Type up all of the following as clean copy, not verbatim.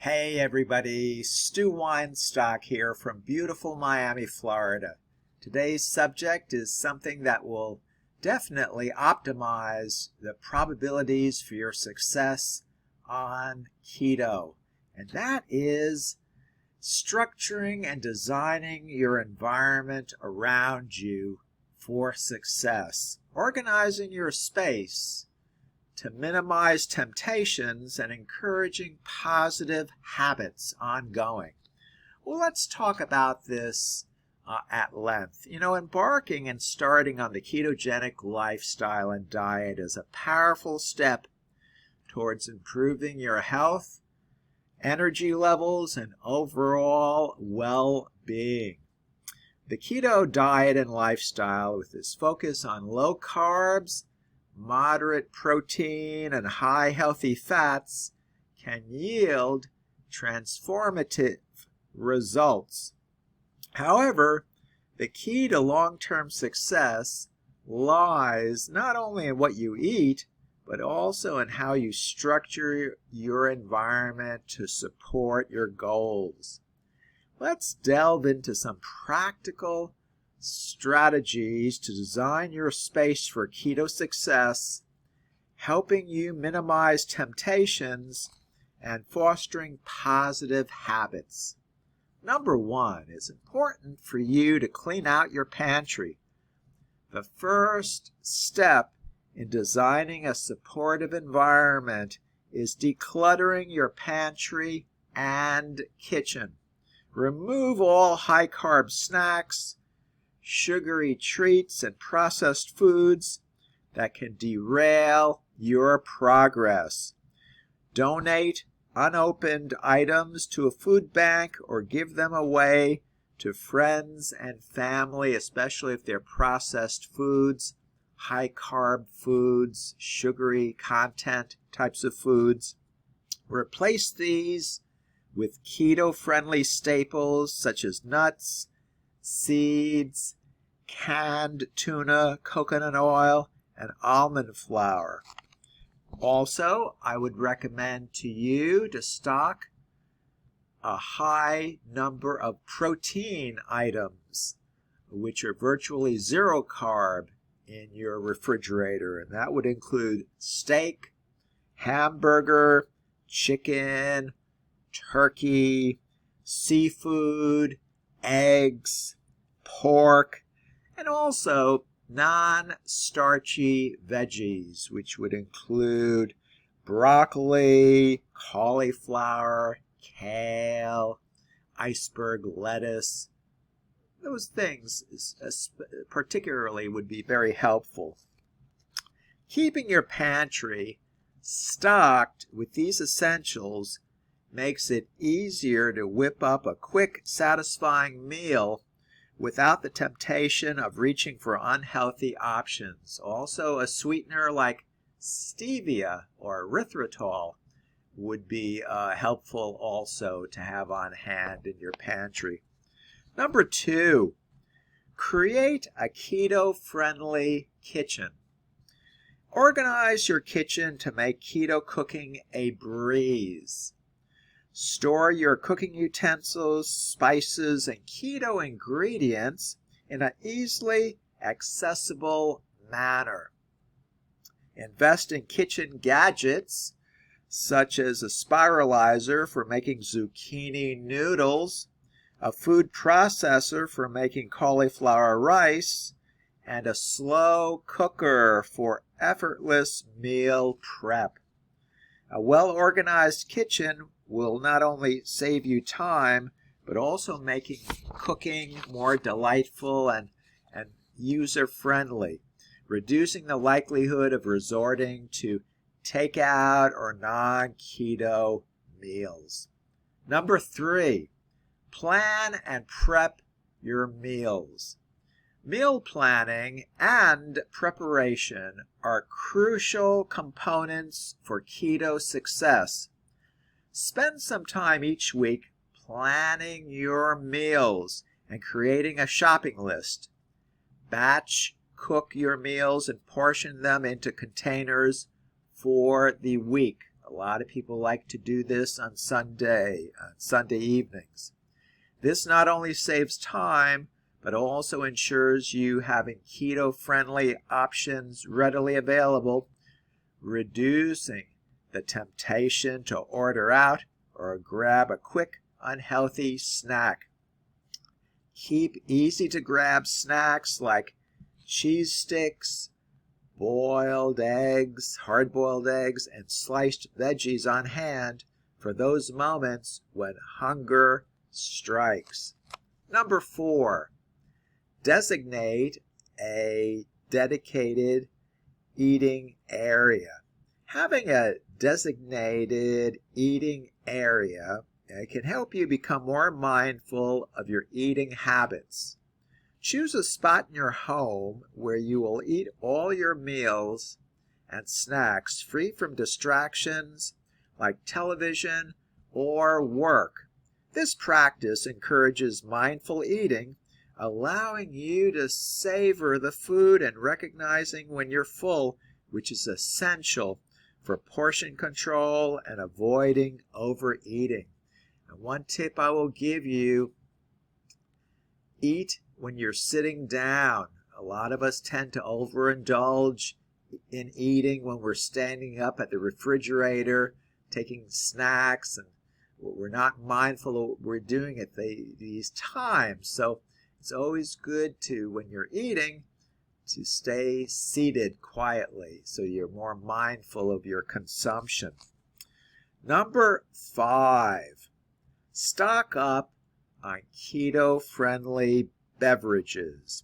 Hey everybody, Stu Weinstock here from beautiful Miami, Florida. Today's subject is something that will definitely optimize the probabilities for your success on keto, and that is structuring and designing your environment around you for success, organizing your space to minimize temptations and encouraging positive habits ongoing. Well, let's talk about this at length. Embarking and starting on the ketogenic lifestyle and diet is a powerful step towards improving your health, energy levels, and overall well-being. The keto diet and lifestyle, with its focus on low carbs, moderate protein, and high healthy fats, can yield transformative results. However, the key to long-term success lies not only in what you eat, but also in how you structure your environment to support your goals. Let's delve into some practical strategies to design your space for keto success, helping you minimize temptations and fostering positive habits. Number one, it's important for you to clean out your pantry. The first step in designing a supportive environment is decluttering your pantry and kitchen. Remove all high-carb snacks, sugary treats, and processed foods that can derail your progress. Donate unopened items to a food bank or give them away to friends and family, especially if they're processed foods, high-carb foods, sugary content types of foods. Replace these with keto-friendly staples such as nuts, seeds, canned tuna, coconut oil, and almond flour. Also, I would recommend to you to stock a high number of protein items, which are virtually zero carb, in your refrigerator, and that would include steak, hamburger, chicken, turkey, seafood, eggs, pork, and also non-starchy veggies, which would include broccoli, cauliflower, kale, iceberg lettuce. Those things particularly would be very helpful. Keeping your pantry stocked with these essentials makes it easier to whip up a quick, satisfying meal without the temptation of reaching for unhealthy options. Also, a sweetener like stevia or erythritol would be helpful also to have on hand in your pantry. Number two, create a keto-friendly kitchen. Organize your kitchen to make keto cooking a breeze. Store your cooking utensils, spices, and keto ingredients in an easily accessible manner. Invest in kitchen gadgets such as a spiralizer for making zucchini noodles, a food processor for making cauliflower rice, and a slow cooker for effortless meal prep. A well-organized kitchen will not only save you time, but also making cooking more delightful and user-friendly, reducing the likelihood of resorting to takeout or non-keto meals. Number three, plan and prep your meals. Meal planning and preparation are crucial components for keto success. Spend some time each week planning your meals and creating a shopping list. Batch cook your meals and portion them into containers for the week. A lot of people like to do this on Sunday evenings. This not only saves time, but also ensures you having keto-friendly options readily available, reducing the temptation to order out or grab a quick, unhealthy snack. Keep easy-to-grab snacks like cheese sticks, boiled eggs, hard-boiled eggs, and sliced veggies on hand for those moments when hunger strikes. Number 4, designate a dedicated eating area. Having a designated eating area can help you become more mindful of your eating habits. Choose a spot in your home where you will eat all your meals and snacks free from distractions like television or work. This practice encourages mindful eating, allowing you to savor the food and recognizing when you're full, which is essential for portion control and avoiding overeating. And one tip I will give you, eat when you're sitting down. A lot of us tend to overindulge in eating when we're standing up at the refrigerator, taking snacks, and we're not mindful of what we're doing at these times. So it's always good to, when you're eating, to stay seated quietly so you're more mindful of your consumption. Number 5, stock up on keto-friendly beverages.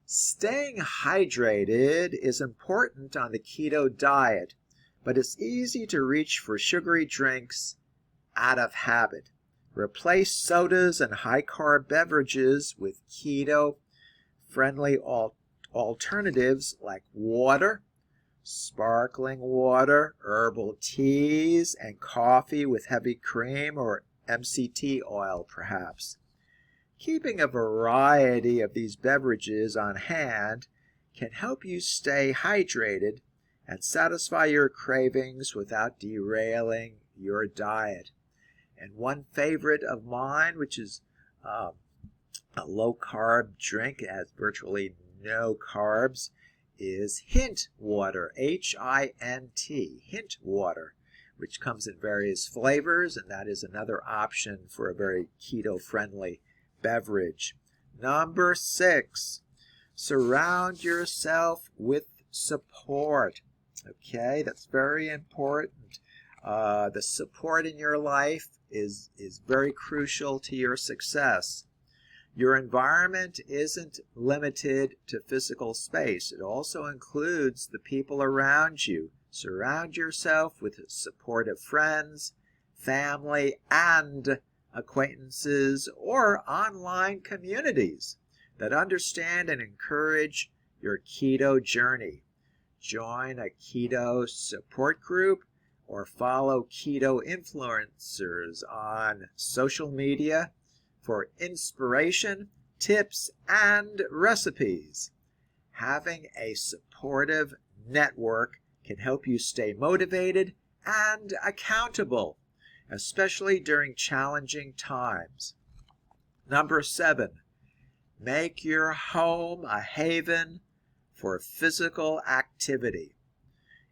Staying hydrated is important on the keto diet, but it's easy to reach for sugary drinks out of habit. Replace sodas and high-carb beverages with keto-friendly alternatives like water, sparkling water, herbal teas, and coffee with heavy cream or MCT oil perhaps. Keeping a variety of these beverages on hand can help you stay hydrated and satisfy your cravings without derailing your diet. And one favorite of mine, which is a low-carb drink, it has virtually no carbs, is Hint water, H-I-N-T, Hint water, which comes in various flavors, and that is another option for a very keto-friendly beverage. Number 6, surround yourself with support. Okay, that's very important. The support in your life is very crucial to your success. Your environment isn't limited to physical space. It also includes the people around you. Surround yourself with supportive friends, family, and acquaintances or online communities that understand and encourage your keto journey. Join a keto support group or follow keto influencers on social media for inspiration, tips, and recipes. Having a supportive network can help you stay motivated and accountable, especially during challenging times. Number 7, make your home a haven for physical activity.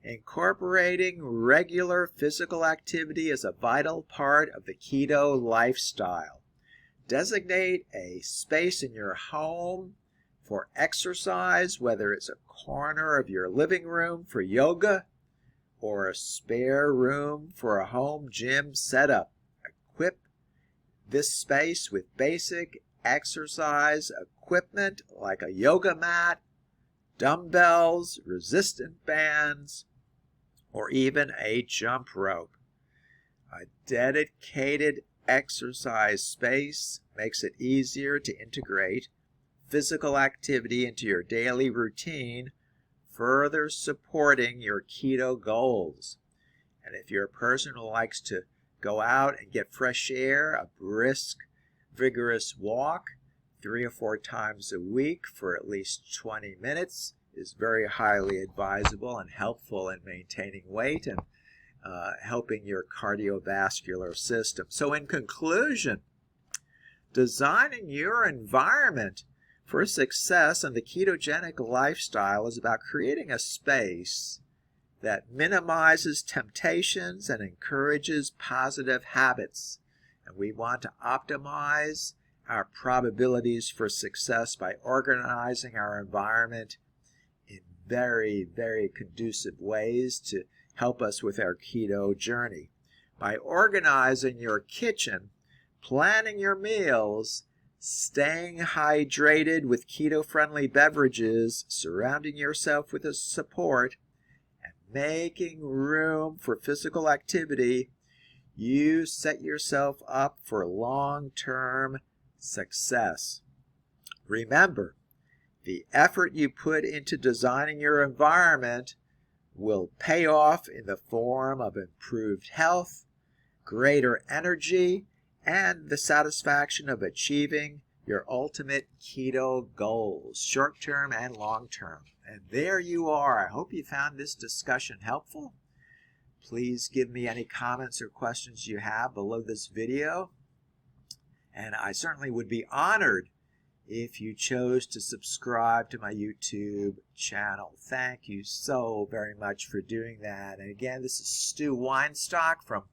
Incorporating regular physical activity is a vital part of the keto lifestyle. Designate a space in your home for exercise, whether it's a corner of your living room for yoga or a spare room for a home gym setup. Equip this space with basic exercise equipment like a yoga mat, dumbbells, resistant bands, or even a jump rope. A dedicated exercise space makes it easier to integrate physical activity into your daily routine, further supporting your keto goals. And if you're a person who likes to go out and get fresh air, a brisk, vigorous walk 3 or 4 times a week for at least 20 minutes is very highly advisable and helpful in maintaining weight and helping your cardiovascular system. So in conclusion, designing your environment for success in the ketogenic lifestyle is about creating a space that minimizes temptations and encourages positive habits. And we want to optimize our probabilities for success by organizing our environment in very, very conducive ways to help us with our keto journey. By organizing your kitchen, planning your meals, staying hydrated with keto-friendly beverages, surrounding yourself with a support, and making room for physical activity, you set yourself up for long-term success. Remember, the effort you put into designing your environment will pay off in the form of improved health, greater energy, and the satisfaction of achieving your ultimate keto goals, short-term and long-term. And there you are. I hope you found this discussion helpful. Please give me any comments or questions you have below this video. And I certainly would be honored if you chose to subscribe to my YouTube channel. Thank you so very much for doing that. And again, this is Stu Weinstock from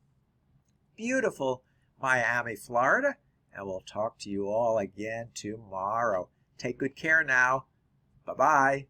beautiful Miami, Florida. And we'll talk to you all again tomorrow. Take good care now. Bye-bye.